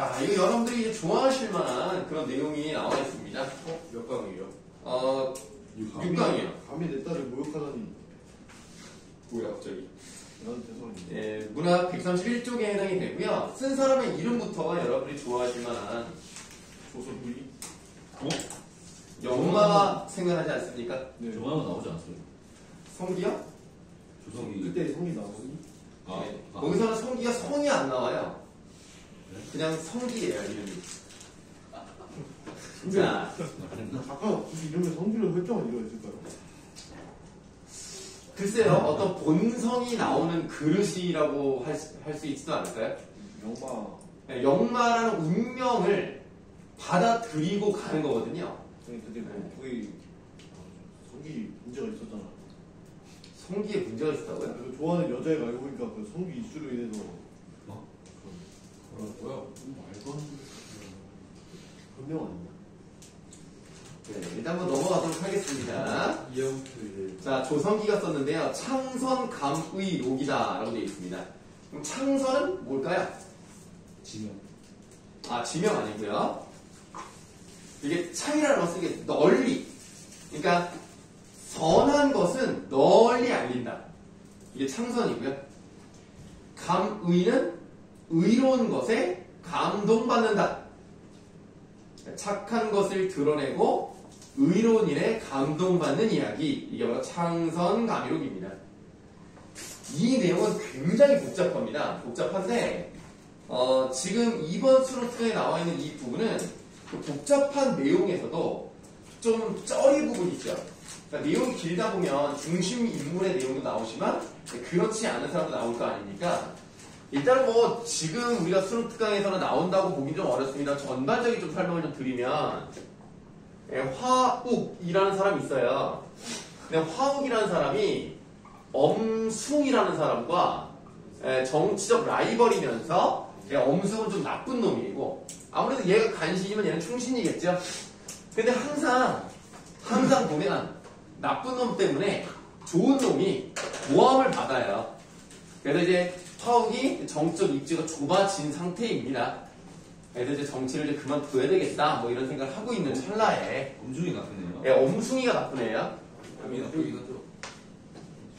자, 이거 여러분들이 이제 좋아하실 만한 그런 내용이 나와 있습니다. 몇 강이에요? 6강이에요. 감히 내 딸을 모욕하다니. 뭐야, 갑자기. 난 죄송합니다. 예, 문학 131쪽에 해당이 되고요. 쓴 사람의 이름부터가 여러분들이 좋아하실 만한 조선부이? 영화 생각하지 않습니까? 네. 조만간 나오지 않았어요? 성기요? 조성이. 그때 성이 나오니? 네. 거기서는 성기가 성이 안 나와요. 그냥 성기예요, 이름이. 자, 잠깐 굳이 이름에 성기를 설정한 이유가 있을까요? 글쎄요, 어떤 본성이 나오는 그릇이라고 할 수 있지도 않을까요? 영마. 네, 영마라는 운명을 받아들이고 가는 거거든요. 그때 뭐 거의 성기 문제가 있었잖아. 성기에 문제가 있었다고요? 그래서 좋아하는 여자애가 알고 보니까 그 성기 이슈로 인해서 뭐야? 말도 안 되는 그런 내용 아니냐? 네, 일단 한번 넘어가도록 하겠습니다. 이형표 자, 조성기가 썼는데요. 창선 감의록이다 라고 되어 있습니다. 그럼 창선은 뭘까요? 지명. 아, 지명 아니고요. 이게 창이라는 것은 이게 널리, 그러니까 선한 것은 널리 알린다. 이게 창선이고요. 감의는 의로운 것에 감동받는다. 착한 것을 드러내고 의로운 일에 감동받는 이야기. 이게 바로 창선감의록입니다. 이 내용은 굉장히 복잡한데 지금 이번 수록서에 나와 있는 이 부분은 그 복잡한 내용에서도 좀 쩌리 부분이 있죠. 그러니까 내용이 길다 보면 중심 인물의 내용도 나오지만 그렇지 않은 사람도 나올 거 아닙니까? 일단은 뭐 지금 우리가 수능특강에서는 나온다고 보기 좀 어렵습니다. 전반적인 좀 설명을 좀 드리면 화욱이라는 사람이 있어요. 근데 화욱이라는 사람이 엄숭이라는 사람과 정치적 라이벌이면서 엄숭은 좀 나쁜 놈이고 아무래도 얘가 간신이면 얘는 충신이겠죠. 근데 항상 보면 나쁜 놈 때문에 좋은 놈이 모함을 받아요. 그래서 이제 화욱이 정적 입지가 좁아진 상태입니다. 그래서 이제 정치를 이제 그만둬야 되겠다 뭐 이런 생각을 하고 있는 찰나에 엄중히 나쁘네요. 엄숭이가 나쁜 애야. 여기 나쁘긴 하죠.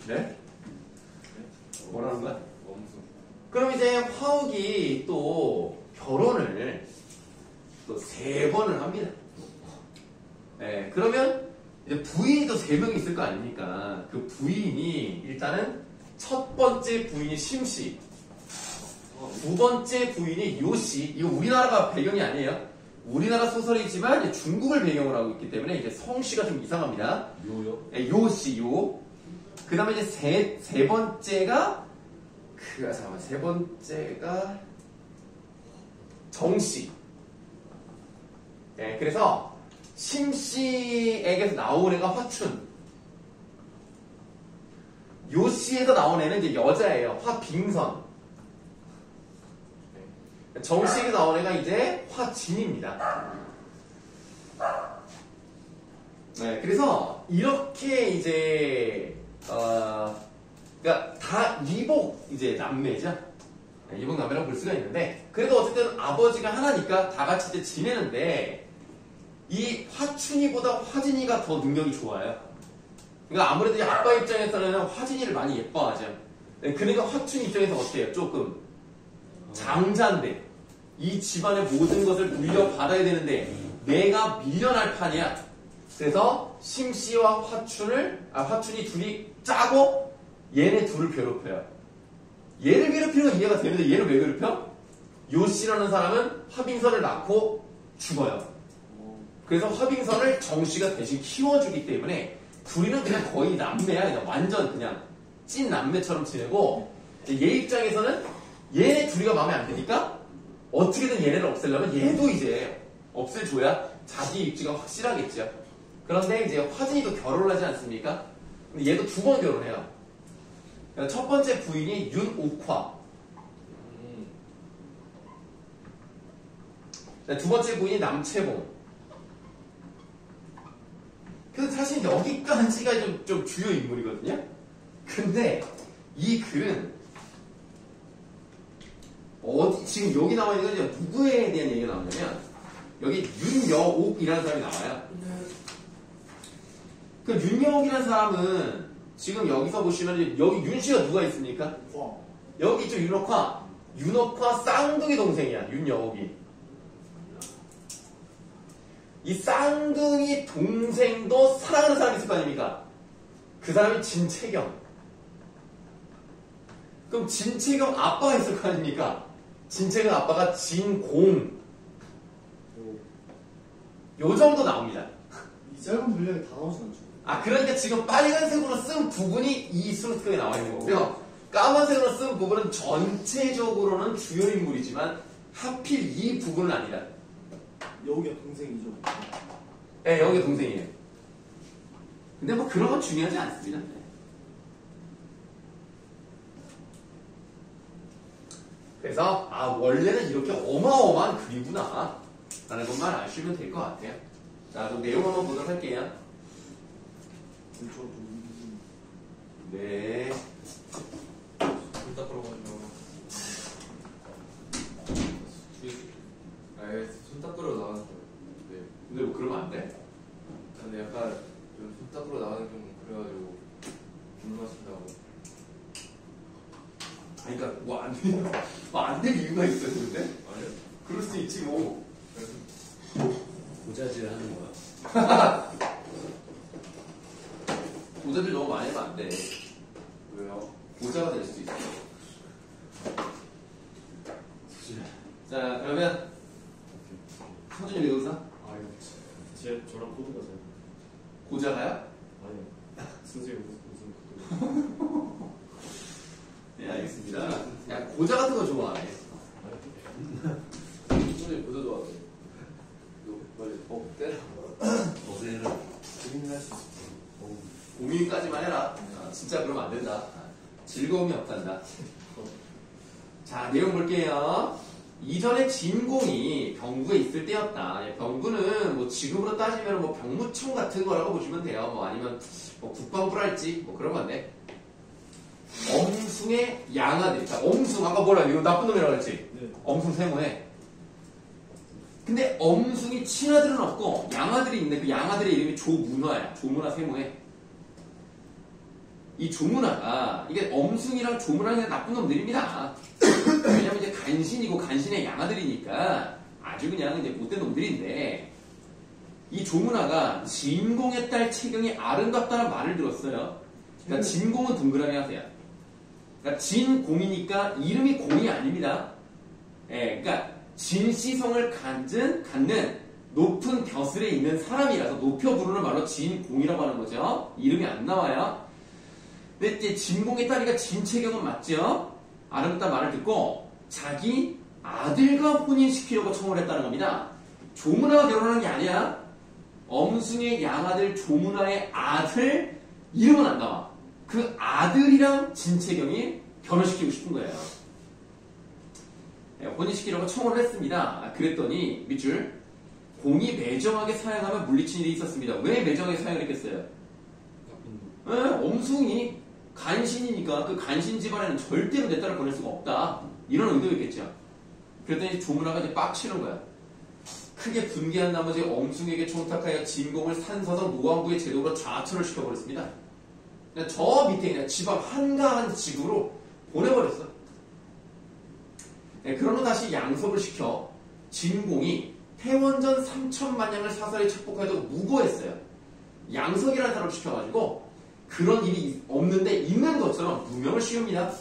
네? 뭐라는 거야? 엄중. 그럼 이제 화욱이 또 결혼을 또 3번을 합니다. 네, 그러면 이제 부인이 또 3명이 있을 거 아닙니까? 그 부인이 일단은 첫 번째 부인이 심씨, 두 번째 부인이 요씨. 이거 우리나라가 배경이 아니에요. 우리나라 소설이지만 이제 중국을 배경으로 하고 있기 때문에 이제 성씨가 좀 이상합니다. 요요? 네, 요씨, 요. 그 다음에 이제 세 번째가 세 번째가 정씨. 네, 그래서 심씨에게서 나온 애가 화춘. 요씨에서 나온 애는 이제 여자예요. 화빙선. 정씨에서 나온 애가 이제 화진입니다. 네, 그래서 이렇게 이제 그러니까 다 이복 이제 남매죠. 이복 남매라고 볼 수가 있는데 그래도 어쨌든 아버지가 하나니까 다 같이 이제 지내는데 이 화춘이보다 화진이가 더 능력이 좋아요. 그러니까 아무래도 이 아빠 입장에서는 화진이를 많이 예뻐하죠. 네, 그러니까 화춘 입장에서 어때요? 조금 장자인데 이 집안의 모든 것을 물려받아야 되는데 내가 밀려날 판이야. 그래서 심씨와 화춘이 둘이 짜고 얘네 둘을 괴롭혀요. 얘를 괴롭히는 건 이해가 되는데 얘는 왜 괴롭혀? 요씨라는 사람은 화빙선을 낳고 죽어요. 그래서 화빙선을 정씨가 대신 키워주기 때문에 둘이는 그냥 거의 남매야. 그냥 완전 그냥 찐 남매처럼 지내고 얘 입장에서는 얘네 둘이가 마음에 안 드니까 어떻게든 얘네를 없애려면 얘도 이제 없애줘야 자기 입지가 확실하겠죠. 그런데 이제 화진이도 결혼을 하지 않습니까? 근데 얘도 2번 결혼해요. 첫 번째 부인이 윤옥화. 두 번째 부인이 남채봉. 그래서 사실 여기까지가 좀 주요 인물이거든요. 근데 이 글은 어디 지금 여기 나와 있는 건 이제 누구에 대한 얘기가 나오냐면 여기 윤여옥이라는 사람이 나와요. 그 윤여옥이라는 사람은 지금 여기서 보시면 여기 윤씨가 누가 있습니까? 여기 있죠 윤옥화. 윤옥화 쌍둥이 동생이야 윤여옥이. 이 쌍둥이 동생도 사랑하는 사람이 있을 거 아닙니까? 그 사람이 진채경. 그럼 진채경 아빠가 있을 거 아닙니까? 진채경 아빠가 진공. 요 정도 나옵니다. 이 짧은 분량이 다 나오진 않죠. 아, 그러니까 지금 빨간색으로 쓴 부분이 이 스로트에 나와 있는 거고요. 까만색으로 쓴 부분은 전체적으로는 주요 인물이지만 하필 이 부분은 아니다. 여우기가 동생이죠. 네, 여기가 동생이에요. 근데 뭐 그런 건 중요하지 않습니다. 네. 그래서 아 원래는 이렇게 어마어마한 글이구나 라는 것만 아시면 될 것 같아요. 자, 그럼 내용 한번 보도록 할게요. 네. 손 닦으러가지고. 아예 손 닦으러 나가서. 네. 근데 뭐 그러면 안 돼? 근데 약간 좀 손 닦으러 나가는 좀 그래가지고 물 마신다고. 아니 그러니까 뭐 안 돼요? 안 될 이유가 있어요, 근데? 아니요. 그럴 수 있지 뭐. 그래서 고자질 하는 거야. 고자들 너무 많이 하면 안 돼. 왜요? 고자가 될 수도 있어. 자, 그러면 성준이 왜 웃어? 아, 제 저랑 코드가 잘. 고자가요? 아니요. 선생님 무슨 코드? 네, 알겠습니다. 야, 고자 같은 거 좋아해. 손이 보도 좋아하네. 너 빨리 때려. 어제는 재밌는 할수 있어. 고민까지만 해라. 아, 진짜 그러면 안 된다. 아, 즐거움이 없단다. 자, 내용 볼게요. 이전에 진공이 병구에 있을 때였다. 예, 병구는 뭐 지금으로 따지면 뭐 병무청 같은 거라고 보시면 돼요. 뭐 아니면 뭐 국방부랄지 뭐 그런 건데. 엄숭의 양아들. 자, 엄숭 아까 뭐라 이거 나쁜 놈이라고 했지? 네. 엄숭 세모에. 근데 엄숭이 친아들은 없고 양아들이 있는데 그 양아들의 이름이 조문화야. 조문화 세모에. 이 조문화가 이게 엄숭이랑 조문화는 나쁜 놈들입니다. 왜냐면 이제 간신이고 간신의 양아들이니까 아주 그냥 이제 못된 놈들인데 이 조문화가 진공의 딸 채경이 아름답다는 말을 들었어요. 그러니까 진공은 동그라미 하세요. 그러니까 진공이니까 이름이 공이 아닙니다. 예, 그러니까 진시성을 갖는 높은 벼슬에 있는 사람이라서 높여 부르는 말로 진공이라고 하는 거죠. 이름이 안 나와요. 근데 이제 진공의 딸이가 진채경은 맞죠? 아름답다 말을 듣고 자기 아들과 혼인시키려고 청을 했다는 겁니다. 조문화가 결혼한 게 아니야. 엄숭의 양아들 조문화의 아들 이름은 안 나와. 그 아들이랑 진채경이 결혼시키고 싶은 거예요. 네, 혼인시키려고 청을 했습니다. 그랬더니 밑줄 공이 매정하게 사용하면 물리친 일이 있었습니다. 왜 매정하게 사용을 했겠어요? 네, 엄숭이 간신이니까 그 간신 집안에는 절대로 내 딸을 보낼 수가 없다. 이런 의도였겠죠. 그랬더니 조문화가 이제 빡치는 거야. 크게 분개한 나머지 엄숭에게 청탁하여 진공을 산서성 노안부의 제도로 좌초를 시켜버렸습니다. 그냥 저 밑에 그냥 지방 한가한 지구로 보내버렸어. 네, 그러고 다시 양섭을 시켜 진공이 태원전 3천만 냥을 사설에 착복하여도 무고했어요. 양석이라는 사람을 시켜가지고 그런 일이 없는데 있는 것처럼 누명을 씌웁니다.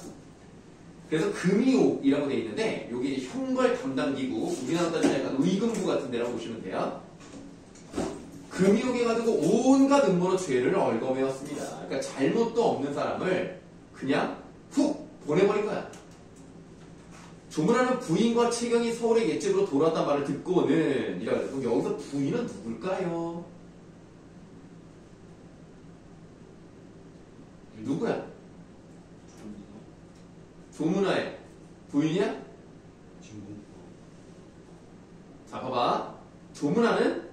그래서 금이옥이라고 되어 있는데 여기 이제 형벌 담당 기구, 우리나라 따지면 약간 의금부 같은 데라고 보시면 돼요. 금이옥에 가지고 온갖 음모로 죄를 얽어매었습니다. 그러니까 잘못도 없는 사람을 그냥 훅 보내버린 거야. 조문하는 부인과 채경이 서울의 옛집으로 돌아왔단 말을 듣고는 이라 그래서 여기서 부인은 누굴까요? 누구야? 조문화의 부인이야? 진공. 자, 봐봐. 조문화는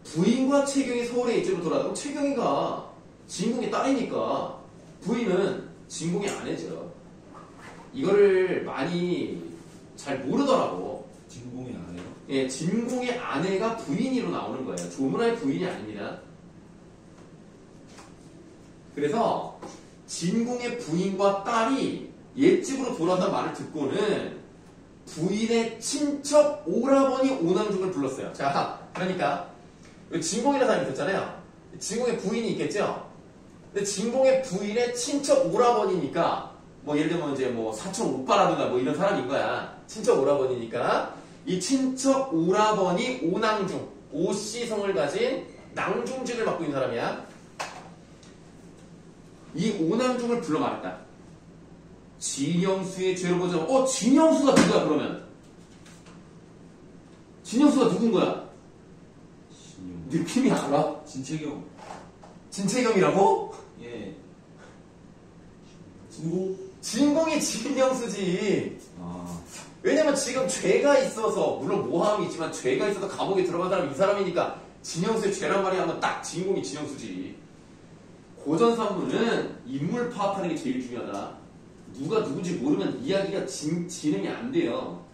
부인과 채경이 서울의 옛집으로 돌아왔고 채경이가 진공의 딸이니까 부인은 진공의 아내죠. 이거를 많이 잘 모르더라고. 진공이 안 해요? 예, 진공의 아내가 부인으로 나오는 거예요. 조문화의 부인이 아닙니다. 그래서 진공의 부인과 딸이 옛집으로 돌아온다는 말을 듣고는 부인의 친척 오라버니 오낭중을 불렀어요. 자, 그러니까 진공이라는 사람이 있었잖아요. 진공의 부인이 있겠죠? 근데 진공의 부인의 친척 오라버니니까 뭐 예를 들면 이제 뭐 사촌 오빠라든가 뭐 이런 사람인 거야. 친척 오라버니니까 이 친척 오라버니 오낭중, 오씨 성을 가진 낭중직을 맡고 있는 사람이야. 이 오낭중을 불러 말했다. 진영수의 죄를 보자면 진영수가 누구야 그러면? 진영수가 누군 거야? 신용. 느낌이 알아? 진채경. 진채경이라고? 예. 진공? 진공이 진영수지. 아. 왜냐면 지금 죄가 있어서 물론 모함이 있지만 죄가 있어서 감옥에 들어간 사람이 이 사람이니까 진영수의 죄란 말이 하면 딱 진공이 진영수지. 고전산문은 인물 파악하는 게 제일 중요하다. 누가 누군지 모르면 이야기가 진행이 안 돼요.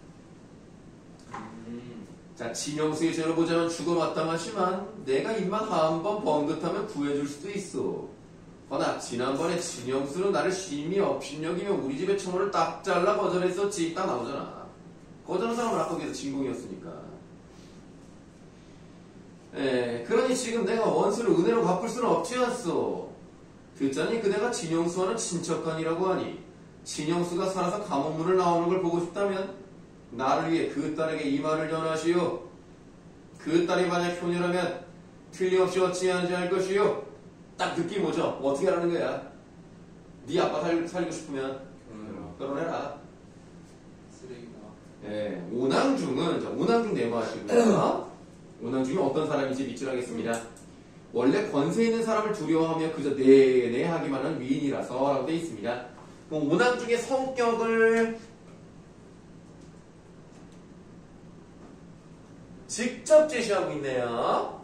자, 진영수의 죄로 보자면 죽어 마땅하지만 내가 입만 한번 번긋하면 구해줄 수도 있어. 허나 지난번에 진영수는 나를 심히 업신여기며 우리 집의 청혼을 딱 잘라 거절했었지. 딱 나오잖아. 거절한 사람은 아까 계속 진공이었으니까. 그러니 지금 내가 원수를 은혜로 갚을 수는 없지 않소. 듣자니 그대가 진영수와는 친척간이라고 하니 진영수가 살아서 감옥문을 나오는 걸 보고 싶다면 나를 위해 그 딸에게 이 말을 전하시오. 그 딸이 만약 효녀라면 틀림없이 어찌하는지 알 것이오. 딱 느낌 오죠? 어떻게 하라는 거야? 네 아빠 살고 싶으면 결혼해라. 쓰레기다. 오낭중은 오낭중 네모하시고요. 오낭중이 어떤 사람인지 밑줄하겠습니다. 원래 권세 있는 사람을 두려워하며 그저 네네 하기만 한 위인이라서 라고 되어 있습니다. 그럼 오낭중의 성격을 직접 제시하고 있네요.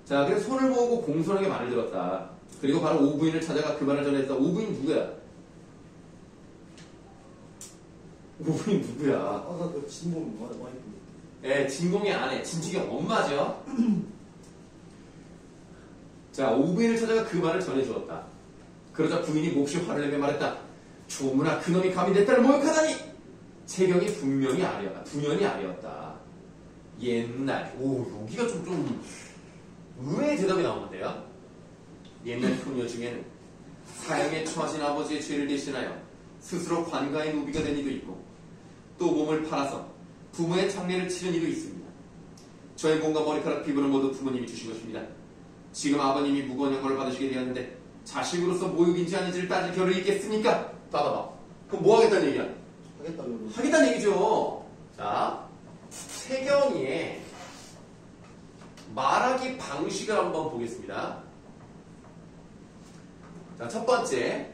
자, 그래서 손을 모으고 공손하게 말을 들었다. 그리고 바로 오부인을 찾아가 그 말을 전했다. 오부인 누구야? 오부인 누구야? 아까 그 진공 와이프. 진공의 아내, 진치경 엄마죠. 자, 오부인을 찾아가 그 말을 전해주었다. 그러자 부인이 몹시 화를 내며 말했다. 조문아, 그놈이 감히 내 딸을 모욕하다니! 채경이 분명히 아래였다. 분연이 아래였다. 옛날, 여기가 좀 의외의 대답이 나오는데요. 옛날 효녀 중에는 사형에 처하신 아버지의 죄를 대신하여 스스로 관가의 노비가 된 이도 있고 또 몸을 팔아서 부모의 장례를 치른 이도 있습니다. 저의 몸과 머리카락 피부는 모두 부모님이 주신 것입니다. 지금 아버님이 무거운 영광을 받으시게 되었는데 자식으로서 모욕인지 아닌지를 따질 겨를이 있겠습니까? 따다봐. 그럼 뭐 하겠다는 얘기야? 하겠다는 얘기죠. 자, 채경이의 말하기 방식을 한번 보겠습니다. 자, 첫 번째.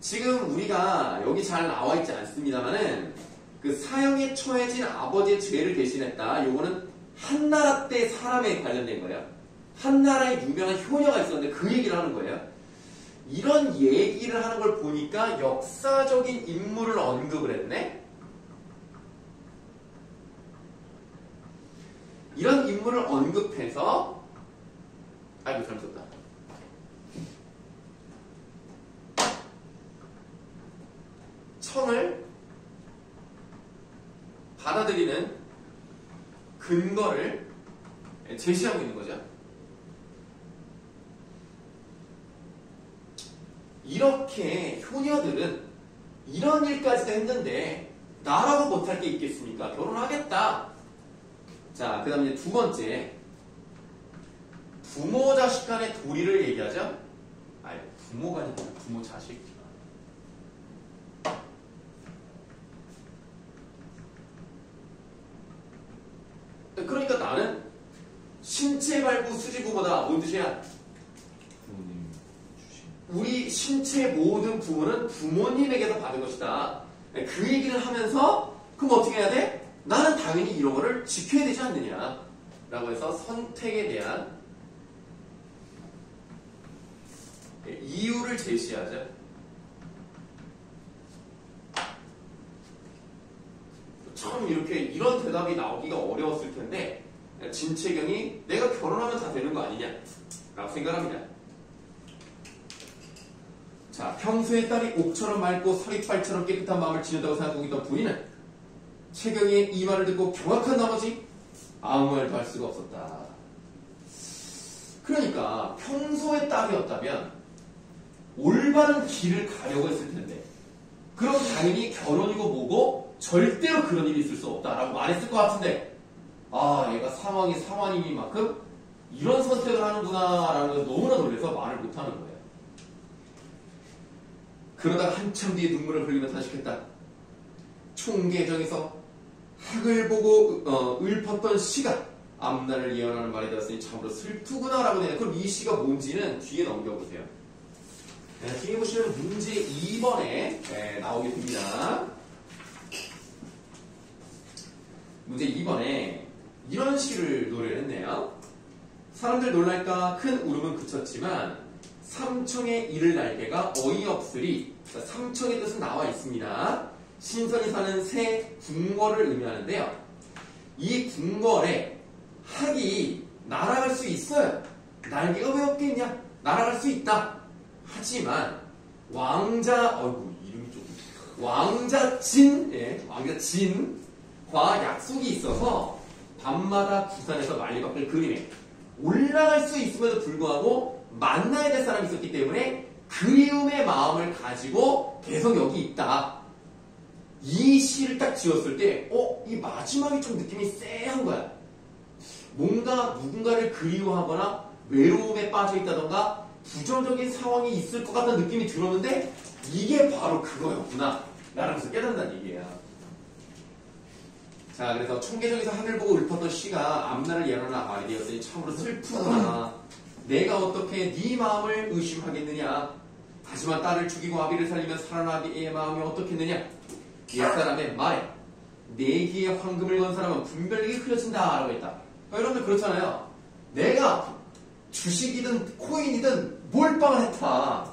지금 우리가 여기 잘 나와 있지 않습니다만은 그 사형에 처해진 아버지의 죄를 대신했다. 요거는 한나라 때 사람에 관련된 거예요. 한나라에 유명한 효녀가 있었는데 그 얘기를 하는 거예요. 이런 얘기를 하는 걸 보니까 역사적인 인물을 언급을 했네. 이런 인물을 언급해서 아이고 잘못 썼다. 청을 받아들이는 근거를 제시하고 있는 거죠. 이렇게 효녀들은 이런 일까지도 했는데 나라고 못할 게 있겠습니까? 결혼하겠다. 자, 그 다음에 두 번째, 부모 자식 간의 도리를 얘기하죠. 아니, 부모가 아니라 부모 자식. 그러니까 나는 신체 발부 수지부모다. 뭔 뜻이야? 부모님 주신. 우리 신체 모든 부모는 부모님에게서 받은 것이다. 그 얘기를 하면서 그럼 어떻게 해야 돼? 나는 당연히 이런 거를 지켜야 되지 않느냐 라고 해서 선택에 대한 이유를 제시하자. 참 이렇게 이런 대답이 나오기가 어려웠을 텐데 진채경이 내가 결혼하면 다 되는 거 아니냐 라고 생각합니다. 자, 평소에 딸이 옥처럼 맑고 서리빨처럼 깨끗한 마음을 지녔다고 생각하고 있던 부인은 채경이의 이 말을 듣고 경악한 나머지 아무 말도 할 수가 없었다. 그러니까 평소의 딸이었다면 올바른 길을 가려고 했을 텐데 그럼 당연히 결혼이고 뭐고 절대로 그런 일이 있을 수 없다라고 말했을 것 같은데 아 얘가 상황이 상황이니만큼 이런 선택을 하는구나 라는 걸 너무나 놀라서 말을 못하는 거예요. 그러다가 한참 뒤에 눈물을 흘리며 탄식했다. 총계정에서 학을 보고 읊었던 시가 앞날을 예언하는 말이 되었으니 참으로 슬프구나 라고 해요. 그럼 이 시가 뭔지는 뒤에 넘겨보세요. 네, 뒤에 보시면 문제 2번에 나오게 됩니다. 문제 2번에 이런 시를 노래를 했네요. 사람들 놀랄까 큰 울음은 그쳤지만 삼청의 이를 날개가 어이없으리. 삼청의 뜻은 나와 있습니다. 신선이 사는 새 궁궐을 의미하는데요. 이 궁궐에 학이 날아갈 수 있어요. 날개가 왜 없겠냐? 날아갈 수 있다. 하지만 왕자 이름이 좀 왕자 진과 약속이 있어서 밤마다 부산에서 만리밖을 그림에 올라갈 수 있음에도 불구하고 만나야 될 사람이 있었기 때문에 그리움의 마음을 가지고 계속 여기 있다. 이 시를 딱 지었을 때 이 마지막이 좀 느낌이 쎄한 거야. 뭔가 누군가를 그리워하거나 외로움에 빠져있다던가 부정적인 상황이 있을 것 같다는 느낌이 들었는데 이게 바로 그거였구나 라면서 깨닫는다는 얘기예요. 자, 그래서 총계정에서 하늘 보고 읊었던 시가 앞날을 예언하는 말이 되었으니 참으로 슬프구나. 내가 어떻게 네 마음을 의심하겠느냐. 하지만 딸을 죽이고 아비를 살리면 살아난 아비의 마음이 어떻겠느냐. 옛사람의 말에 내기에 황금을 건 사람은 분별력이 흐려진다 라고 했다. 여러분들 그렇잖아요. 내가 주식이든 코인이든 몰빵을 했다.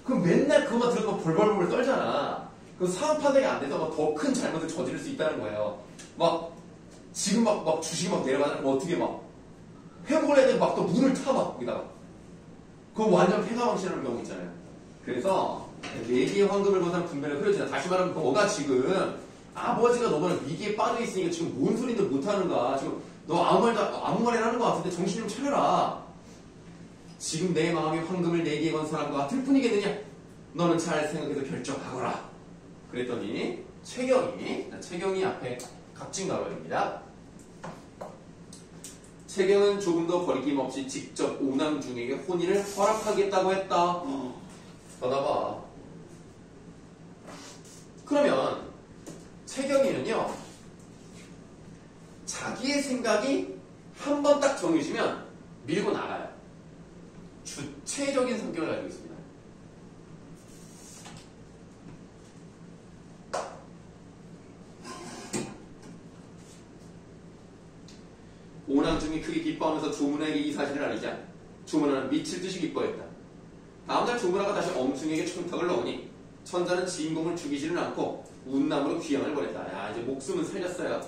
그럼 맨날 그것만 들으면 벌벌벌 떨잖아. 그럼 상황 판단이 안 돼서 더 큰 잘못을 저지를 수 있다는 거예요. 지금 주식이 내려가면 어떻게 회복을 해야 되고 또 문을 타 거기다가. 그럼 완전 폐가망신하는 경우 있잖아요. 그래서 내기의 황금을 건 사람 분별력이 흐려진다. 다시 말하면 너가 지금 아버지가 너무나 위기에 빠져 있으니까 지금 뭔 소리인데 못하는가. 지금 너 아무 말이나 하는 것 같은데 정신 좀 차려라. 지금 내 마음이 황금을 내기에 건 사람과 같을 뿐이겠느냐? 너는 잘 생각해서 결정하거라. 그랬더니 최경이 앞에 갑진가로입니다. 최경은 조금 더 거리낌 없이 직접 오남중에게 혼인을 허락하겠다고 했다. 받아봐. 그러면 최경이는요 자기의 생각이 한 번 딱 정해지면 밀고 나가요. 주체적인 성격을 가지고 있습니다. 오남중이 크게 기뻐하면서 조문에게 이 사실을 알리자 조문아는 미칠 듯이 기뻐했다. 다음날 조문아가 다시 엄중에게 총탁을 넣으니 천자는 주인공을 죽이지는 않고 운남으로 귀향을 보냈다. 야, 이제 목숨은 살렸어요.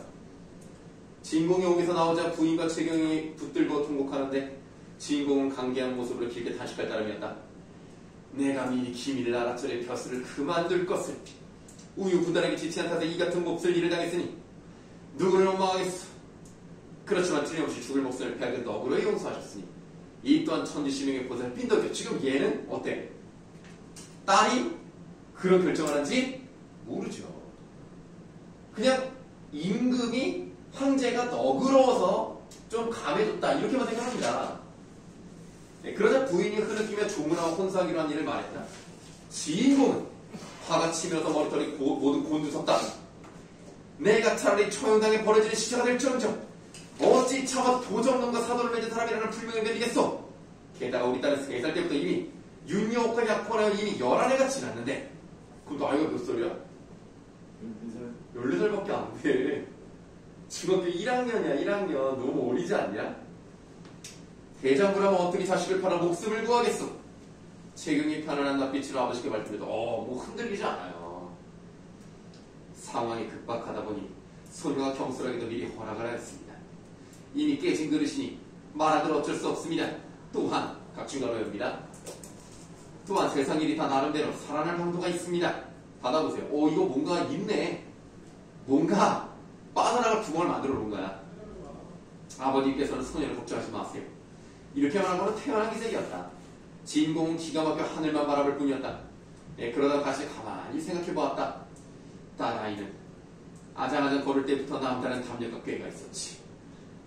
주인공이 옥에서 나오자 부인과 최경이 붙들고 통곡하는데 주인공은 강개한 모습으로 길게 탄식할 따름이었다. 내가 미리 기밀을 알았더니 벼슬을 그만둘 것을. 우유부단하게 지체한 탓에 이 같은 몹쓸 일을 당했으니 누구를 원망하겠어. 그렇지만 틀림없이 죽을 목숨을 패하게 너그러이 용서하셨으니 이 또한 천지신명의 보살을 빈덕이죠. 지금 얘는 어때? 딸이 그런 결정을 한지 모르죠. 그냥 임금이 황제가 너그러워서 좀 감해줬다 이렇게만 생각합니다. 네, 그러자 부인이 흐느끼며 조문아와 혼사하기로 한 일을 말했다. 주인공은 화가 치면서 머리털이 모두 곤두섰다. 내가 차라리 처형당에 버려지는 시체가 될지언정 어찌 차마 도적놈과 사돈을 맺은 사람이라는 불명을 내리겠소. 게다가 우리 딸은 3살 때부터 이미 윤여옥과 약혼하여 이미 11해가 지났는데 그럼 나이가 몇 살이야? 14살밖에 안 돼. 중학교 1학년이야 1학년. 너무 어리지 않냐? 대장부라면 어떻게 자식을 팔아 목숨을 구하겠소. 채경이 편안한 낯빛으로 아버지께 말씀드려도 뭐 흔들리지 않아요. 상황이 급박하다 보니 소녀가 경솔하게도 미리 허락을 하였습니다. 이미 깨진 그릇이니 말하들 어쩔 수 없습니다. 또한 각중간호입니다. 또한 세상 일이 다 나름대로 살아날 방도가 있습니다. 받아보세요. 이거 뭔가 있네. 뭔가 빠져나갈 구멍을 만들어 놓은 거야. 아버님께서는 소녀를 걱정하지 마세요. 이렇게 말한 거는 태어난 기색이었다. 진공은 기가 막혀 하늘만 바라볼 뿐이었다. 그러다 다시 가만히 생각해 보았다. 딸아이는 아장아장 걸을 때부터 남다른 담력과 꾀가 있었지.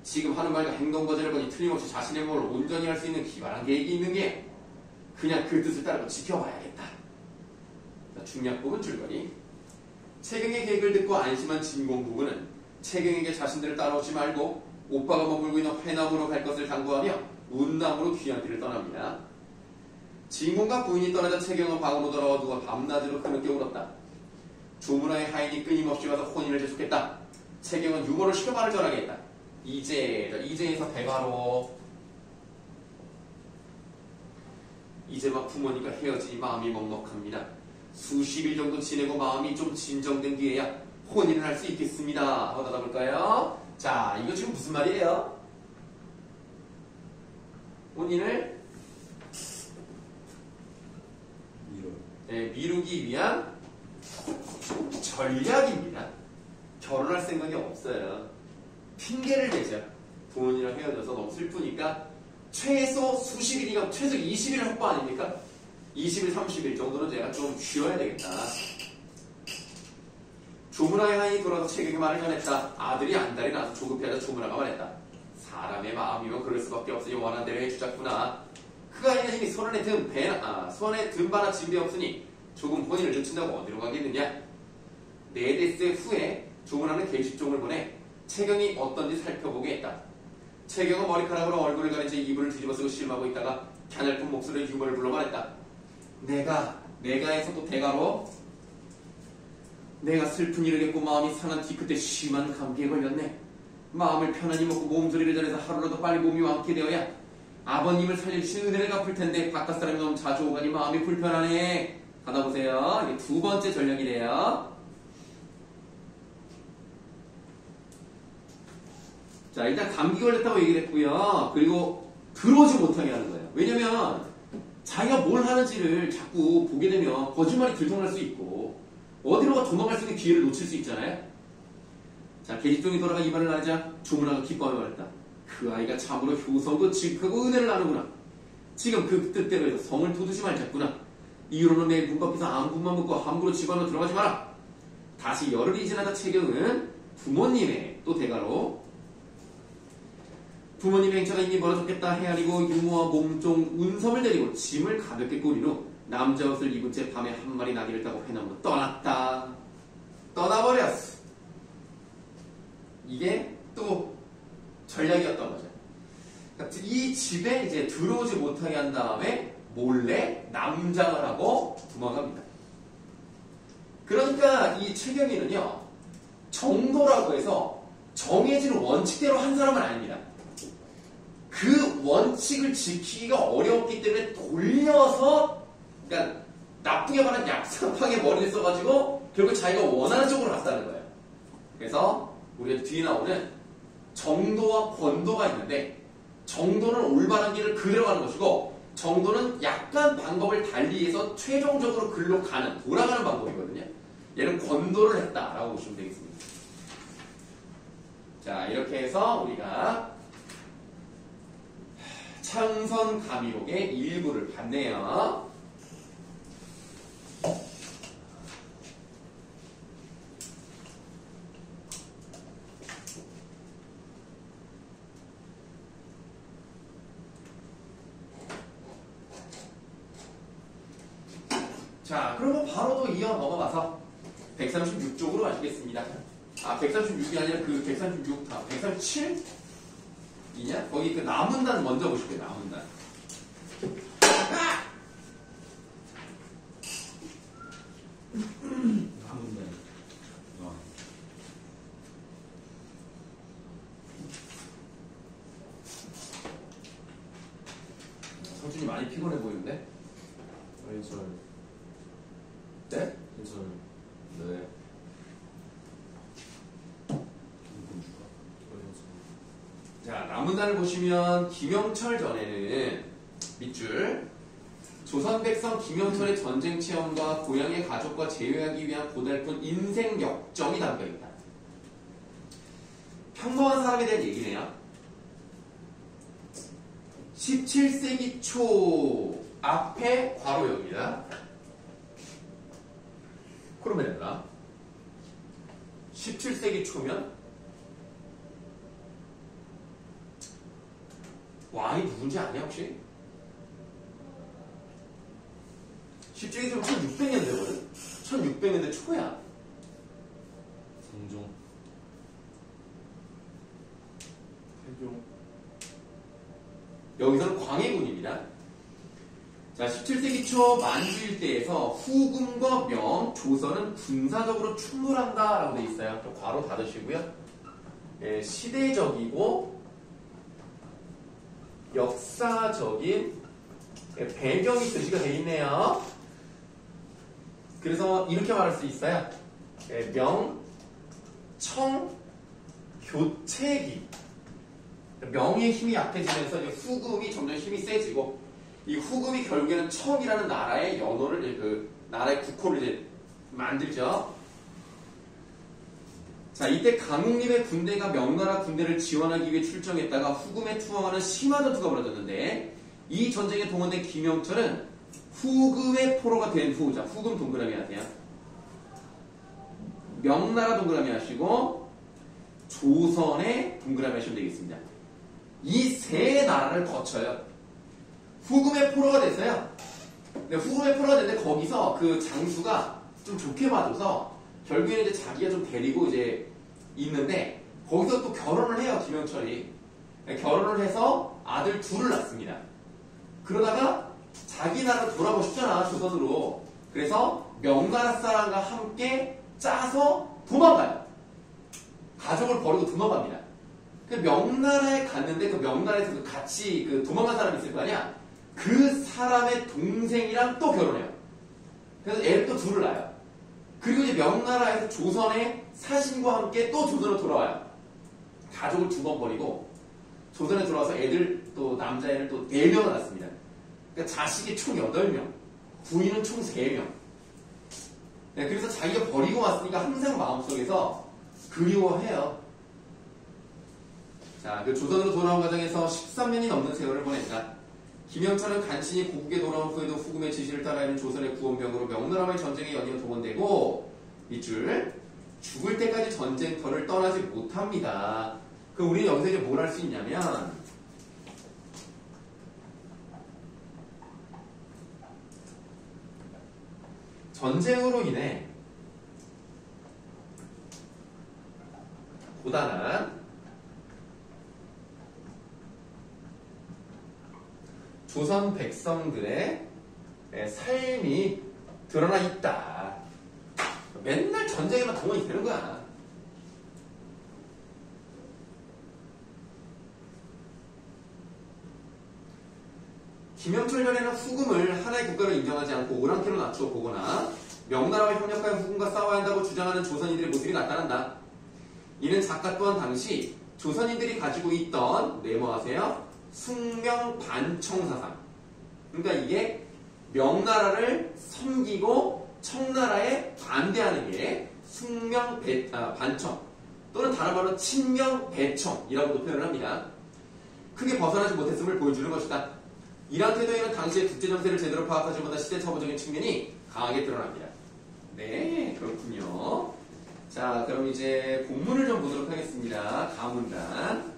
지금 하는 말과 행동 거절을 보니 틀림없이 자신의 몸을 온전히 할 수 있는 기발한 계획이 있는 게 그냥 그 뜻을 따르고 지켜봐야겠다. 중략 부분 줄거리. 채경의 계획을 듣고 안심한 진공 부부는 채경에게 자신들을 따라오지 말고 오빠가 머물고 있는 회남으로 갈 것을 당부하며 운남으로 귀한 길을 떠납니다. 진공과 부인이 떠나자 채경은 방으로 돌아와 누가 밤낮으로 흐느껴 울었다. 조문화의 하인이 끊임없이 와서 혼인을 재촉했다. 채경은 유머를 시켜 말을 전하게 했다. 이제에서 대가로 이제 막 부모님과 헤어지니 마음이 먹먹합니다. 수십 일 정도 지내고 마음이 좀 진정된 뒤에야 혼인을 할 수 있겠습니다. 한번 닫아볼까요? 자, 이거 지금 무슨 말이에요? 혼인을 미루기 위한 전략입니다. 결혼할 생각이 없어요. 핑계를 대죠. 부모님이랑 헤어져서 너무 슬프니까 최소 수십 일이가 최소 20일 확보 아닙니까? 20일, 30일 정도는 제가 좀 쉬어야 되겠다. 조문화의 하인이 돌아서 채경의 말을 전했다. 아들이 안달이 나서 조급해하자 조문화가 말했다. 사람의 마음이면 그럴 수밖에 없으니 원한 대로 해주자꾸나. 그 아이는 이미 손안에 든 바나 진배 없으니 조금 혼인을 늦춘다고 어디로 가겠느냐. 4대째 후에 조문화는 게시종을 보내 채경이 어떤지 살펴보게 했다. 채경은 머리카락으로 얼굴을 가린 채 이불을 뒤집어쓰고 실마고 있다가 갸냘픈 목소리로 유머를 불러 말했다. 내가에서 또 대가로 내가 슬픈 일을 겪고 마음이 상한 뒤 그때 심한 감기에 걸렸네. 마음을 편안히 먹고 몸소리를 전해서 하루라도 빨리 몸이 완쾌 되어야 아버님을 살려주신 은혜를 갚을 텐데 바깥 사람이 너무 자주 오가니 마음이 불편하네. 받아보세요. 이게 두 번째 전략이래요. 자, 일단 감기 걸렸다고 얘기를 했고요. 그리고 들어오지 못하게 하는 거예요. 왜냐면 자기가 뭘 하는지를 자꾸 보게 되면 거짓말이 들통날 수 있고 어디로가 도망갈 수 있는 기회를 놓칠 수 있잖아요. 자, 계집종이 돌아가 이 말을 하자 조문화가 기뻐하며 말했다. 그 아이가 참으로 효성도 지극하고 은혜를 나누구나. 지금 그 뜻대로 해서 성을 돋우지 말자꾸나. 이후로는 매일 문 밖에서 안분만 먹고 함부로 집 안으로 들어가지 마라. 다시 열흘이 지나다 채경은 부모님의 또 대가로 부모님의 행차가 이미 멀어졌겠다 헤아리고 유모와 몸종 운섬을 데리고 짐을 가볍게 꾸린 후 남자 옷을 입은 채 밤에 한 마리 나귀를 타고 회남으로 떠났다. 떠나버렸어. 이게 또 전략이었던 거죠. 그러니까 이 집에 이제 들어오지 못하게 한 다음에 몰래 남장을 하고 도망갑니다. 그러니까 이 채경이는요, 정도라고 해서 정해진 원칙대로 한 사람은 아닙니다. 그 원칙을 지키기가 어려웠기 때문에 돌려서, 그러니까 나쁘게 말하면 얍삽하게 머리를 써가지고 결국 자기가 원하는 쪽으로 갔다는 거예요. 그래서 우리가 뒤에 나오는 정도와 권도가 있는데, 정도는 올바른 길을 그대로 가는 것이고 정도는 약간 방법을 달리해서 최종적으로 글로 가는, 돌아가는 방법이거든요. 얘는 권도를 했다라고 보시면 되겠습니다. 자, 이렇게 해서 우리가 창선감의록의 일부를 봤네요. 자, 그러면 바로 또 이어 넘어가서 136쪽으로 가시겠습니다. 136이 아니라 그 136, 137? 이냐? 거기 그 남은단 먼저 보실게요, 남은단. 남은단. 성준이 많이 피곤해 보이는데? 해설. 네? 해설. 네. 자, 남문단을 보시면 김영철 전에는 밑줄 조선 백성 김영철의 전쟁 체험과 고향의 가족과 재회하기 위한 고달픈 인생 역정이 담겨있다. 평범한 사람에 대한 얘기네요. 17세기 초 앞에 괄호입니다. 그러면 된다. 17세기 초면 왕이 누군지 아냐 혹시? 17세기 초면 1600년대거든? 1600년대 초야. 성종. 태종. 여기서는 광해군입니다. 자, 17세기 초 만주 일대에서 후금과 명, 조선은 군사적으로 충돌한다라고 되어 있어요. 좀 괄호 닫으시고요. 예, 시대적이고 역사적인 배경이 표시가 되어 있네요. 그래서 이렇게 말할 수 있어요. 예, 명, 청, 교체기. 명의 힘이 약해지면서 이제 후금이 점점 힘이 세지고 이 후금이 결국에는 청이라는 나라의 연호를 그 나라의 국호를 이제 만들죠. 자, 이때 강웅림의 군대가 명나라 군대를 지원하기 위해 출정했다가 후금에 투항하는 심화 전투가 벌어졌는데 이 전쟁에 동원된 김영철은 후금의 포로가 된 후, 자, 후금 동그라미 하세요. 명나라 동그라미 하시고 조선의 동그라미 하시면 되겠습니다. 이 세 나라를 거쳐요. 후금의 포로가 됐어요. 근데 후금의 포로가 됐는데 거기서 그 장수가 좀 좋게 봐줘서 결국에는 이제 자기가 좀 데리고 이제 있는데 거기서 또 결혼을 해요, 김영철이. 결혼을 해서 아들 둘을 낳습니다. 그러다가 자기 나라로 돌아가고 싶잖아, 조선으로. 그래서 명나라 사람과 함께 짜서 도망가요. 가족을 버리고 도망갑니다. 그 명나라에 갔는데 그 명나라에서 같이 그 도망간 사람이 있을 거 아니야? 그 사람의 동생이랑 또 결혼해요. 그래서 애를 또 둘을 낳아요. 그리고 이제 명나라에서 조선의 사신과 함께 또 조선으로 돌아와요. 가족을 두 번 버리고 조선에 들어와서 애들 또 남자애를 또 4명을 낳습니다. 그러니까 자식이 총 8명, 부인은 총 3명. 네, 그래서 자기가 버리고 왔으니까 항상 마음속에서 그리워해요. 자, 그 조선으로 돌아온 과정에서 13년이 넘는 세월을 보냈다. 김영철은 간신히 고국에 돌아온 후에도 후금의 지시를 따라 있는 조선의 구원병으로 명나라와의 전쟁에 연이어 동원되고 밑줄 죽을 때까지 전쟁터를 떠나지 못합니다. 그럼 우리는 여기서 이제 뭘 할 수 있냐면 전쟁으로 인해 고단한 조선 백성들의 삶이 드러나 있다. 맨날 전쟁에만 동원이 되는 거야. 김영철 전에는 후금을 하나의 국가로 인정하지 않고 오랑캐로 낮추어 보거나 명나라와 협력하여 후금과 싸워야 한다고 주장하는 조선인들의 모습이 나타난다. 이는 작가 또한 당시 조선인들이 가지고 있던 네모하세요. 숙명 반청 사상. 그러니까 이게 명나라를 섬기고 청나라에 반대하는 게 숙명 반청 또는 다른 말로 친명 배청이라고도 표현을 합니다. 크게 벗어나지 못했음을 보여주는 것이다. 이러한 태도에는 당시의 국제 정세를 제대로 파악하지 못한 시대착오적인 측면이 강하게 드러납니다. 네, 그렇군요. 자, 그럼 이제 본문을 좀 보도록 하겠습니다. 가문단.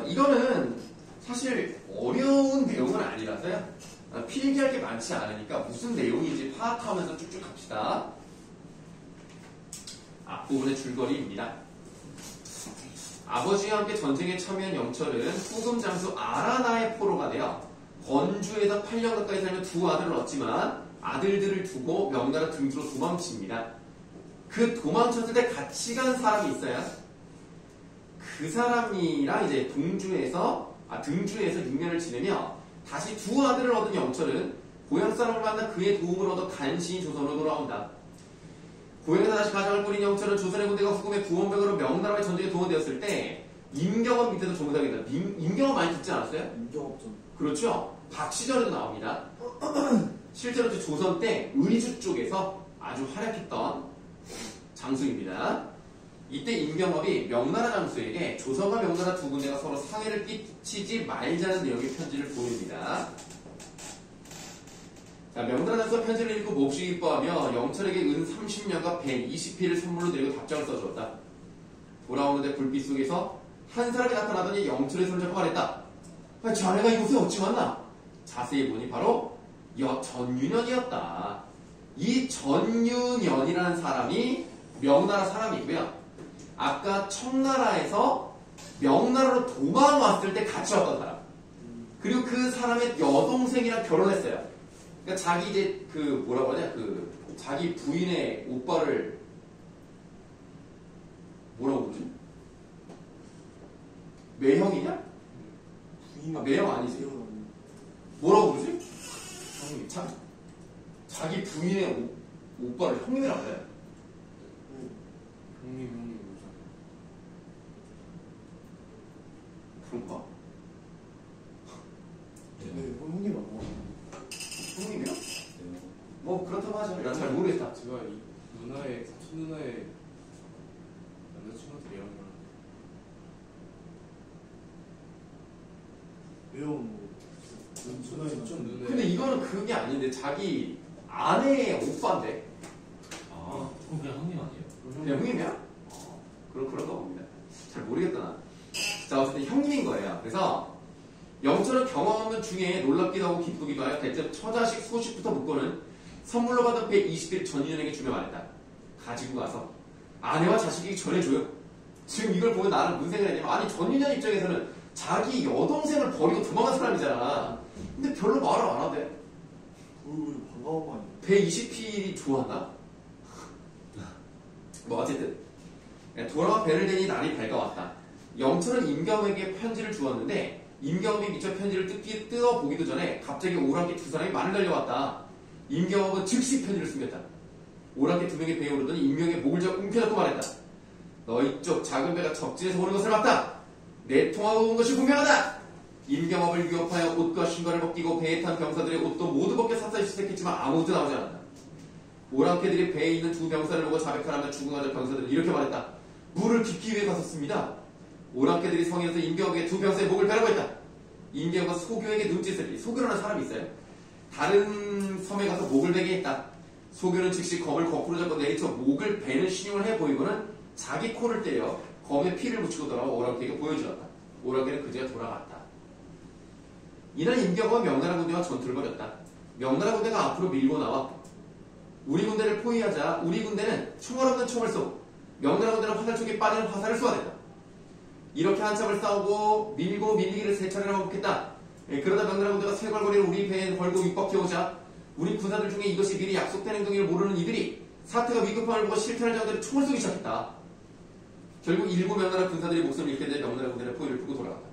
이거는 사실 어려운 내용은 아니라서요. 필기할 게 많지 않으니까 무슨 내용인지 파악하면서 쭉쭉 갑시다. 앞부분의 줄거리입니다. 아버지와 함께 전쟁에 참여한 영철은 후금 장수 아라나의 포로가 되어 건주에서 8년 가까이 살며 2 아들을 얻지만 아들들을 두고 명나라 등주로 도망칩니다. 그 도망쳤을 때 같이 간 사람이 있어요. 그 사람이랑 이제 등주에서 6년을 지내며 다시 두 아들을 얻은 영철은 고향 사람을 만나 그의 도움을 얻어 간신히 조선으로 돌아온다. 고향에서 다시 가장을 꾸린 영철은 조선의 군대가 후금의 구원병으로 명나라의 전쟁에 동원되었을 때 임경원 밑에서 종사하겠다. 임경원 많이 듣지 않았어요? 인정업전. 그렇죠. 박시전에도 나옵니다. 실제로 조선 때 의주 쪽에서 아주 활약했던 장수입니다. 이때 임경업이 명나라 장수에게 조선과 명나라 두 군대가 서로 상해를 끼치지 말자는 내용의 편지를 보냅니다. 자, 명나라 장수가 편지를 읽고 몹시 기뻐하며 영철에게 은 30년과 배 20피를 선물로 드리고 답장을 써주었다. 돌아오는데 불빛 속에서 한 사람이 나타나더니 영철의 손을 잡고 말했다. 자네가 이곳에 어찌 왔나? 자세히 보니 바로 전윤현이었다. 이 전윤현이라는 사람이 명나라 사람이고요. 아까 청나라에서 명나라로 도망왔을 때 같이 왔던 사람. 그리고 그 사람의 여동생이랑 결혼했어요. 그러니까 자기 이제 그 뭐라고 하냐, 그 자기 부인의 오빠를 뭐라고 그러지? 매형이냐? 부인. 매형 아니지? 뭐라고 그러지? 형님, 자기 부인의 오빠를 형님이라고 해요. 형님 그런가? 네, 형님 맞고. 형님이요? 네. 뭐 그렇다고 하죠. 난 잘 모르겠다. 제가 이 누나의 사촌 누나의 남자친구한테 이런 걸 매운 사촌 누나의 근데 이거는 그게 아닌데 자기 아내의 오빠인데 아, 그럼 그냥 형님 아니에요? 그냥 형님이야? 그런가 봅니다. 잘 모르겠다 나. 자, 어쨌든 형님인 거예요. 그래서 영철은 경험 없는 중에 놀랍기도 하고 기쁘기도 하여 대체 처자식 소식부터 묻고는 선물로 받은 배 20일 전인현에게 주며 말했다. 가지고 가서 아내와 자식에게 전해줘요. 지금 이걸 보면 나는 무슨 생각이 했냐면, 아니 전인현 입장에서는 자기 여동생을 버리고 도망간 사람이잖아. 근데 별로 말을 안 하대. 반가운 거 아니에요? 배 20필이 좋았나? 뭐 어쨌든 돌아와 배를 대니 날이 밝아왔다. 영철은 임경에게 편지를 주었는데 임경업이 미처 편지를 뜯어보기도 전에 갑자기 오랑캐 두 사람이 말을 달려왔다. 임경업은 즉시 편지를 숨겼다. 오랑캐 두 명이 배에 오르더니 임경의 목을 잡고 움켜잡고 말했다. 너희 쪽 작은 배가 적진에서 오는 것을 봤다. 내통하고 온 것이 분명하다. 임경업을 위협하여 옷과 신발을 벗기고 배에 탄 병사들의 옷도 모두 벗겨 샅샅이 수색했지만 아무것도 나오지 않았다. 오랑캐들이 배에 있는 두 병사를 보고 자백하라며 죽어가던 병사들은 이렇게 말했다. 물을 깊이 위해 갔었습니다. 오랑캐들이 성에서 임경업에게 두 병사의 목을 베라고 했다. 임경업은 소교에게 눈짓을, 소교라는 사람이 있어요. 다른 섬에 가서 목을 베게 했다. 소교는 즉시 검을 거꾸로 잡고 내리쳐 목을 베는 신용을 해 보이고는 자기 코를 때려 검에 피를 묻히고 돌아와 오랑캐에게 보여주었다. 오랑캐는 그제야 돌아갔다. 이날 임경업은 명나라 군대와 전투를 벌였다. 명나라 군대가 앞으로 밀고 나와 우리 군대를 포위하자 우리 군대는 총알 없는 총을 쏘고 명나라 군대는 화살 쪽에 빠지는 화살을 쏘아댔다. 이렇게 한참을 싸우고 밀고 밀리기를 세 차례나 반복했다. 그러다 명나라 군대가 쇠괄거리를 우리 배에 걸고 윗바퀴오자 우리 군사들 중에 이것이 미리 약속된 행동을 모르는 이들이 사태가 위급함을 보고 실탄을 장들이 총을 쏘기 시작했다. 결국 일부 명나라 군사들이 목숨을 잃게 돼 명나라 군대는 포위를 풀고 돌아갔다.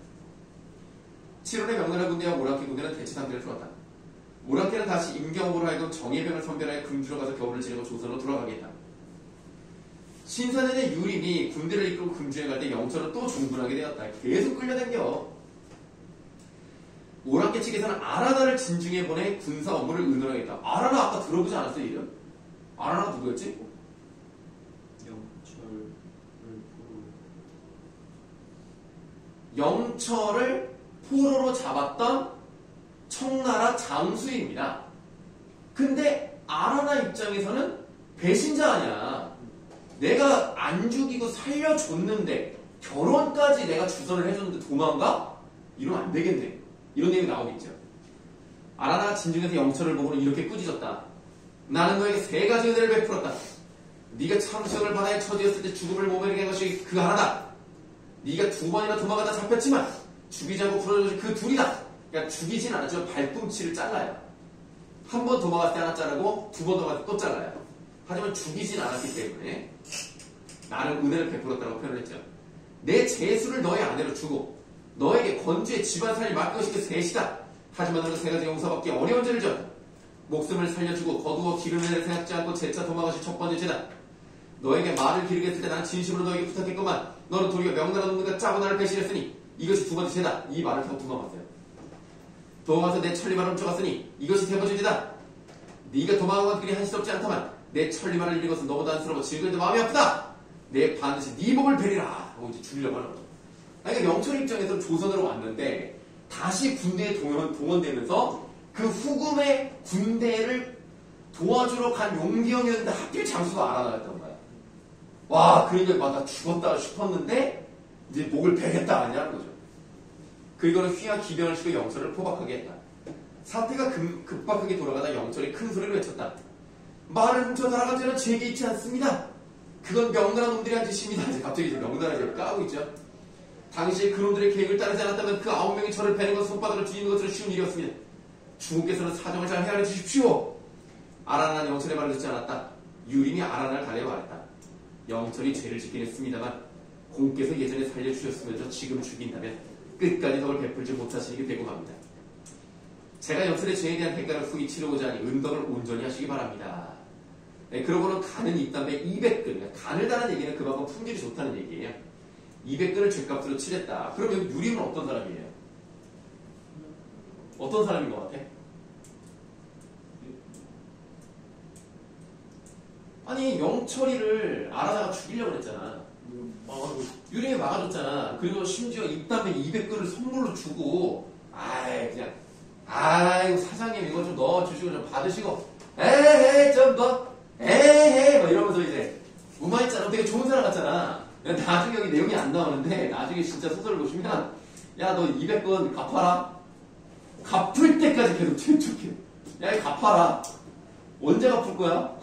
7월에 명나라 군대와 오랑캐 군대는 대치 상태를 풀었다. 오랑캐는 다시 임경업으로 하여금 정예병을 선별하여 금주로 가서 겨울을 지내고 조선으로 돌아가게 했다. 신사년의 유림이 군대를 이끌고 금주에 갈 때 영철은 또 종군하게 되었다. 계속 끌려당겨. 오랑캐 측에서는 아라나를 진중에 보내 군사 업무를 의논하겠다. 아라나 아까 들어보지 않았어요, 이름? 아라나가 누구였지? 영철을 포로로 잡았던 청나라 장수입니다. 근데 아라나 입장에서는 배신자 아니야. 내가 안 죽이고 살려줬는데 결혼까지 내가 주선을 해줬는데 도망가? 이러면 안 되겠네. 이런 내용이 나오겠죠. 아라나가 진중에서 영철을 보고는 이렇게 꾸짖었다. 나는 너에게 세 가지 은혜를 베풀었다. 네가 참수형을 바다에 처지었을 때 죽음을 모면하게 한 것이 그 하나다. 네가 두 번이나 도망가다 잡혔지만 죽이지 않고 풀어준 그 둘이다. 그러니까 죽이진 않았지만 발꿈치를 잘라요. 한 번 도망갈 때 하나 자르고 두 번 도망갈 때 또 잘라요. 하지만 죽이진 않았기 때문에 나는 은혜를 베풀었다고 표현했죠. 내 제수를 너의 아내로 주고 너에게 건주의 집안살이 맡긴 것이 그 셋이다. 하지만 너는 세 가지 용서받기 어려운 죄를 지었다. 목숨을 살려주고 거두어 기르는 생각지 않고 재차 도망가신 첫 번째 죄다. 너에게 말을 기르게 했을 때 나는 진심으로 너에게 부탁했구만. 너는 도리어 명나라 놈들과 짜고 나를 배신했으니 이것이 두 번째 죄다. 이 말을 하고 도망갔어요. 도망가서 내 천리만을 훔쳐갔으니 이것이 세 번째 죄다. 네가 도망간 건 그리 한시덥지 않다만 내 천리만을 잃은 것은 너보다 안쓰러워 지금도 마음이 아프다. 내 반드시 네 목을 베리라 하고 이제 죽이려고 하는 거죠. 그러니까 영철 입장에서 조선으로 왔는데 다시 군대에 동원되면서 그 후금의 군대를 도와주러 간 용병이었는데 하필 장수가 알아나갔던 거야. 와, 그러니까 막 나 죽었다 싶었는데 이제 목을 베겠다 하냐는 거죠. 그리고는 휘하 기병을 시켜 영철을 포박하게 했다. 사태가 급박하게 돌아가다 영철이 큰 소리로 외쳤다. 말을 훔쳐 달아간 죄는 제게 있지 않습니다. 그건 명나라 놈들이 한 짓입니다. 이제 갑자기 이제 명나라 이제 까고 있죠. 당시에 그놈들의 계획을 따르지 않았다면 그 9명이 저를 베는 것은 손바닥을 쥐는 것으로 쉬운 일이었습니다. 주국께서는 사정을 잘 헤아려 주십시오. 아란한 영철의 말을 듣지 않았다. 유림이 아란을 달래 말했다. 영철이 죄를 짓긴 했습니다만 공께서 예전에 살려주셨으면서 지금 죽인다면 끝까지 덕을 베풀지 못하시는 게 되고 맙니다. 제가 영철의 죄에 대한 대가를 후히 치르고자 하니 은덕을 온전히 하시기 바랍니다. 네, 그러고는 간은 입담에 200근, 그러니까 간을 다는 얘기는 그만큼 품질이 좋다는 얘기예요. 200근을 죄값으로 치렀다. 그럼 여기 유림은 어떤 사람이에요? 어떤 사람인 것 같아? 아니, 영철이를 알아다가 죽이려고 했잖아. 유림이 막아줬잖아. 그리고 심지어 입담에 200근을 선물로 주고, 아이고 사장님 이거 좀 넣어주시고 좀 받으시고, 에헤 좀 에헤 막 이러면서 이제 우마했잖아. 되게 좋은 사람 같잖아. 나중에 여기 내용이 안 나오는데 나중에 진짜 소설을 보시면 야 너 200건 갚아라. 갚을 때까지 계속 재촉해. 야 이거 갚아라. 언제 갚을 거야?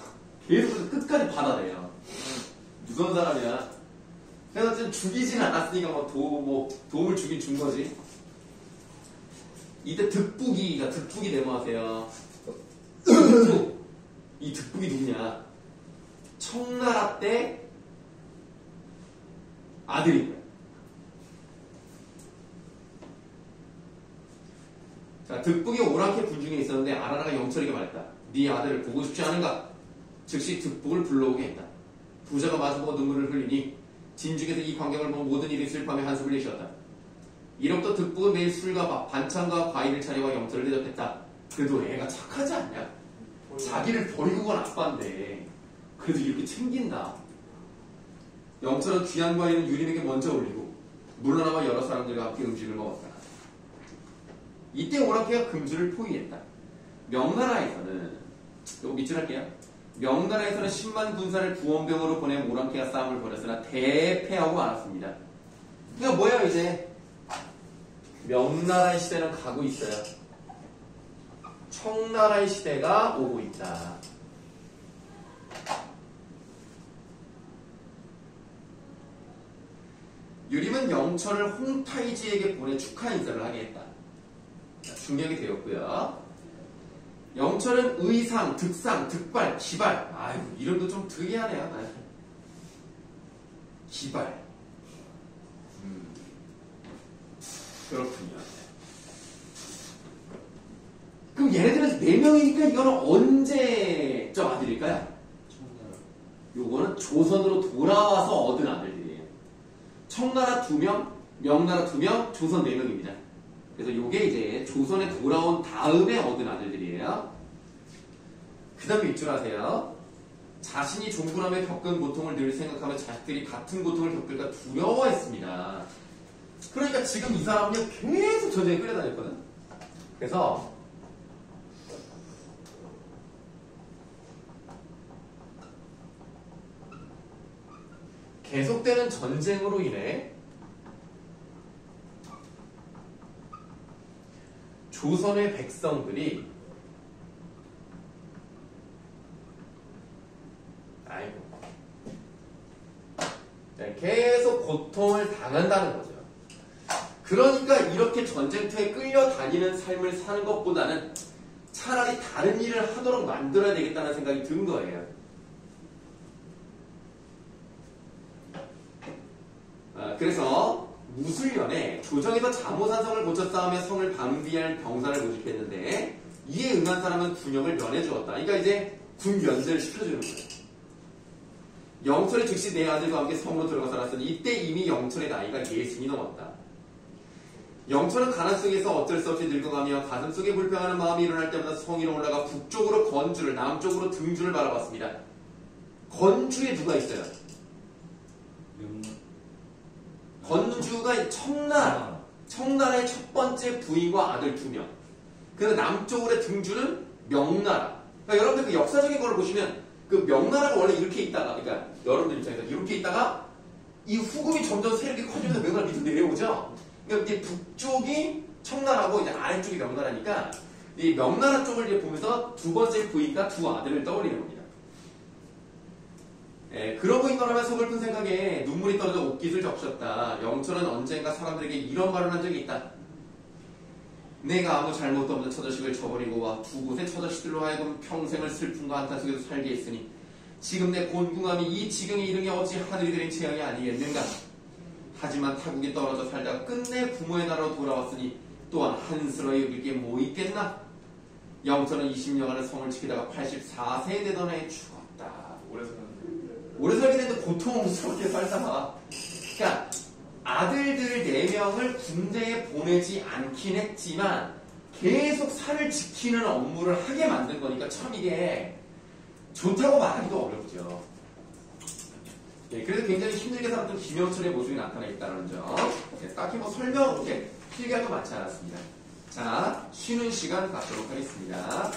계속 끝까지 받아내요. 무서운 사람이야. 그래서 좀 죽이진 않았으니까 도움을 주긴 준 거지. 이때 득북이 메모하세요. 이 득북이 누구냐? 청나라 때 아들인 거야. 자, 득북이 오랑캐 군중에 있었는데 아라나가 영철에게 말했다. 네 아들을 보고 싶지 않은가? 즉시 득북을 불러오게 했다. 부자가 마주보고 눈물을 흘리니 진중에서 이 광경을 보고 모든 일이 슬퍼하며 한숨을 내쉬었다. 이로부터 득북은 매일 술과 밥, 반찬과 과일을 차려와 영철을 대접했다. 그래도 애가 착하지 않냐? 자기를 버리고 간 아빠인데 그래도 이렇게 챙긴다. 영철은 귀한 과일은 유림에게 먼저 올리고 물러나와 여러 사람들과 함께 음식을 먹었다. 이때 오랑캐가 금주를 포위했다. 명나라에서는 요거 밑줄 할게요. 명나라에서는 10만 군사를 구원병으로 보내 오랑캐가 싸움을 벌였으나 대패하고 말았습니다. 그러니까 뭐예요 이제? 명나라의 시대는 가고 있어요. 청나라의 시대가 오고 있다. 유림은 영철을 홍타이지에게 보내 축하 인사를 하게 했다. 중력이 되었고요. 영철은 의상, 득상, 득발, 기발. 아이고 이름도 좀 특이하네요. 기발. 그렇군요. 그럼 얘네들은 4명이니까 이거는 언제적 아들일까요? 요거는 조선으로 돌아와서 얻은 아들들이에요. 청나라 2명, 명나라 2명, 조선 4명입니다. 그래서 요게 이제 조선에 돌아온 다음에 얻은 아들들이에요. 그 다음에 밑줄 하세요. 자신이 종군함에 겪은 고통을 늘 생각하며 자식들이 같은 고통을 겪을까 두려워했습니다. 그러니까 지금 이 사람은요 계속 전쟁에 끌려다녔거든. 그래서 계속되는 전쟁으로 인해 조선의 백성들이 계속 고통을 당한다는 거죠. 그러니까 이렇게 전쟁터에 끌려다니는 삶을 사는 것보다는 차라리 다른 일을 하도록 만들어야 되겠다는 생각이 든 거예요. 그래서 무술년에 조정에서 잠옷한 성을 고쳤사하며 성을 방비할 병사를 모집했는데 이에 응한 사람은 군역을 면해주었다. 그러니까 이제 군 면제를 시켜주는 거예요. 영철이 즉시 내 아들과 함께 성으로 들어가 살았으니 이때 이미 영철의 나이가 60이 넘었다. 영철은 가난 속에서 어쩔 수 없이 늙어가며 가슴 속에 불평하는 마음이 일어날 때마다 성 위로 올라가 북쪽으로 건주를, 남쪽으로 등주를 바라봤습니다. 건주에 누가 있어요? 건주가 청나라의 첫 번째 부인과 아들 2명. 그리고 남쪽으로의 등주는 명나라. 그러니까 여러분들 그 역사적인 걸 보시면 그 명나라가 원래 이렇게 있다가, 그러니까 여러분들 입장에서 이렇게 있다가 이 후금이 점점 세력이 커지면서 명나라 밑으로 내려오죠. 그러니까 이제 북쪽이 청나라고 이제 아래쪽이 명나라니까 이 명나라 쪽을 이제 보면서 두 번째 부인과 두 아들을 떠올리는 겁니다. 그러고 있노라면 서글픈 생각에 눈물이 떨어져 옷깃을 적셨다. 영철은 언젠가 사람들에게 이런 말을 한 적이 있다. 내가 아무 잘못도 없는 처자식을 저버리고 와 두 곳의 처자식들로 하여금 평생을 슬픔과 한탄 속에서 살게 했으니 지금 내 곤궁함이 이 지경에 이르니 어찌 하늘이 내린 재앙이 아니겠는가. 하지만 타국에 떨어져 살다가 끝내 부모의 나라로 돌아왔으니 또한 한스러이 여길 게 뭐 있겠나. 영철은 20년간의 성을 지키다가 84세에 되던 해에 죽었다. 오래 살게 됐는데 고통스럽게 살다가, 그러니까 아들들 4명을 군대에 보내지 않긴 했지만 계속 산을 지키는 업무를 하게 만든 거니까 참 이게 좋다고 말하기도 어렵죠. 그래서 굉장히 힘들게 살았던 김영철의 모습이 나타나 있다는 점. 딱히 뭐 설명 그렇게 필기할 거 많지 않았습니다. 자, 쉬는 시간 갖도록 하겠습니다.